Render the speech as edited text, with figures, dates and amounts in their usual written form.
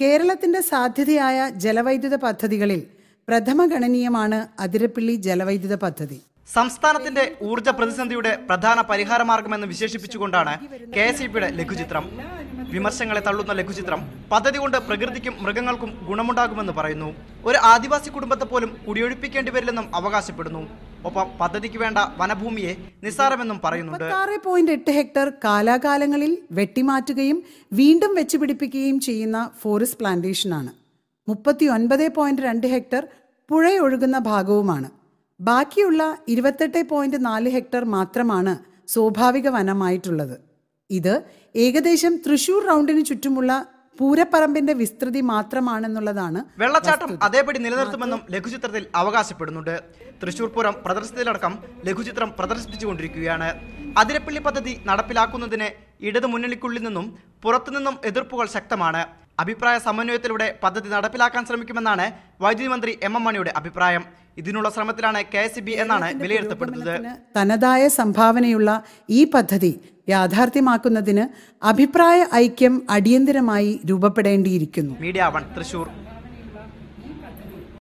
കേരളത്തിന്റെ സാധ്യതയായ ജലവൈദ്യുത പദ്ധതികളിൽ പ്രഥമഗണനീയമാണ് അതിരപ്പിള്ളി ജലവൈദ്യുത പദ്ധതി. സംസ്ഥാനത്തിന്റെ ഊർജ്ജ പ്രതിസന്ധിയുടെ പ്രധാന പരിഹാരമാർഗമെന്ന് വിശേഷിപ്പിച്ചുകൊണ്ടാണ് KSEBയുടെ ലഘുചിത്രം. വിമർശങ്ങളെ തള്ളുന്ന ലഘുചിത്രം പദ്ധതി കൊണ്ട് പ്രകൃതിക്കും മൃഗങ്ങൾക്കും ഗുണമുണ്ടാകുമെന്ന് പറയുന്നു. ഒരു ആദിവാസി കുടുംബത്തെ പോലും കുടിയൊഴിപ്പിക്കേണ്ടി വരില്ലെന്നും അവകാശപ്പെടുന്നു. ഒപ്പം പദ്ധതിക്ക് വേണ്ട വനഭൂമിയെ നിസ്സാരമെന്നും പറയുന്നുണ്ട്. 6.8 ഹെക്ടർ കാലാകാലങ്ങളിൽ വെട്ടിമാറ്റുകയും വീണ്ടും വെച്ചുപിടിപ്പിക്കുകയും ചെയ്യുന്ന ഫോറസ്റ്റ് പ്ലാന്റേഷനാണ്. 39.2 ഹെക്ടർ പുഴയൊഴുകുന്ന ഭാഗവുമാണ്. ബാക്കിയുള്ള 28.4 ഹെക്ടർ മാത്രമാണ് സ്വാഭാവിക വനമായിട്ടുള്ളത്. ഇത് ഏകദേശം തൃശൂർ റൗണ്ടിന് ചുറ്റുമുള്ള പൂരപ്പറമ്പിന്റെ വിസ്തൃതി മാത്രമാണെന്നുള്ളതാണ്. വെള്ളച്ചാട്ടം അതേപടി നിലനിർത്തുമെന്നും ലഘുചിത്രത്തിൽ അവകാശപ്പെടുന്നുണ്ട്. തൃശൂർ പൂരം പ്രദർശനത്തിലടക്കം ലഘുചിത്രം പ്രദർശിപ്പിച്ചുകൊണ്ടിരിക്കുകയാണ്. അതിരപ്പള്ളി പദ്ധതി നടപ്പിലാക്കുന്നതിന് ഇടതു മുന്നണിക്കുള്ളിൽ നിന്നും പുറത്തുനിന്നും എതിർപ്പുകൾ ശക്തമാണ്. അഭിപ്രായ സമന്വയത്തിലൂടെ പദ്ധതി നടപ്പിലാക്കാൻ ശ്രമിക്കുമെന്നാണ് വൈദ്യുതി മന്ത്രി MM മണിയുടെ അഭിപ്രായം. ഇതിനുള്ള ശ്രമത്തിലാണ് KSEB എന്നാണ് വിലയിരുത്തപ്പെടുന്നത്. തനതായ സംഭാവനയുള്ള ഈ പദ്ധതി യാഥാർത്ഥ്യമാക്കുന്നതിന് അഭിപ്രായ ഐക്യം അടിയന്തരമായി രൂപപ്പെടേണ്ടിയിരിക്കുന്നു. മീഡിയ 1 തൃശൂർ.